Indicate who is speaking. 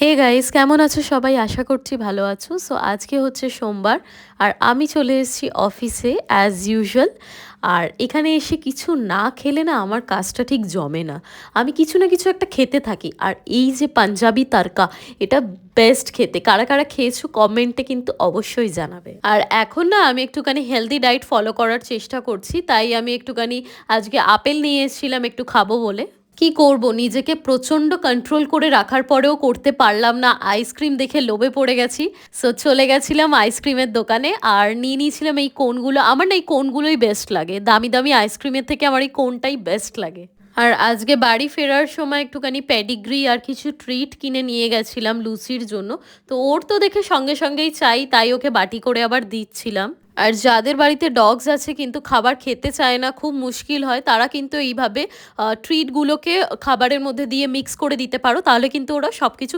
Speaker 1: Hey guys, কেমন আছো সবাই? আশা করছি ভালো আছো। সো আজকে হচ্ছে সোমবার আর আমি চলে এসেছি অফিসে অ্যাজ ইউজুয়াল। আর এখানে এসে কিছু না খেলে না আমার কাজটা ঠিক জমে না। আমি কিছু না কিছু একটা খেতে থাকি। আর এই যে পাঞ্জাবি তারকা, এটা বেস্ট খেতে। কারা কারা খেয়েছো কমেন্টে কিন্তু অবশ্যই জানাবে। আর এখন না আমি একটুখানি হেলদি ডায়েট ফলো করার চেষ্টা করছি, তাই আমি একটুখানি আজকে আপেল নিয়ে এসেছিলাম একটু খাবো বলে। কি করব, নিজেকে প্রচণ্ড কন্ট্রোল করে রাখার পরেও করতে পারলাম না, আইসক্রিম দেখে লোভে পড়ে গেছি। সো চলে গেছিলাম আইসক্রিমের দোকানে আর নিয়ে নিয়েছিলাম এই কোনগুলো। আমার না এই কোনগুলোই বেস্ট লাগে, দামি দামি আইসক্রিমের থেকে আমার এই কোনটাই বেস্ট লাগে। আর আজকে বাড়ি ফেরার সময় একটুখানি পেডিগ্রি আর কিছু ট্রিট কিনে নিয়ে গেছিলাম লুসির জন্য। তো ওর তো দেখে সঙ্গে সঙ্গেই চাই, তাই ওকে বাটি করে আবার দিচ্ছিলাম। আর যাদের বাড়িতে ডগস আছে কিন্তু খাবার খেতে চায় না, খুব মুশকিল হয়, তারা কিন্তু এইভাবে ট্রিটগুলোকে খাবারের মধ্যে দিয়ে মিক্স করে দিতে পারো, তাহলে কিন্তু ওরা সব কিছু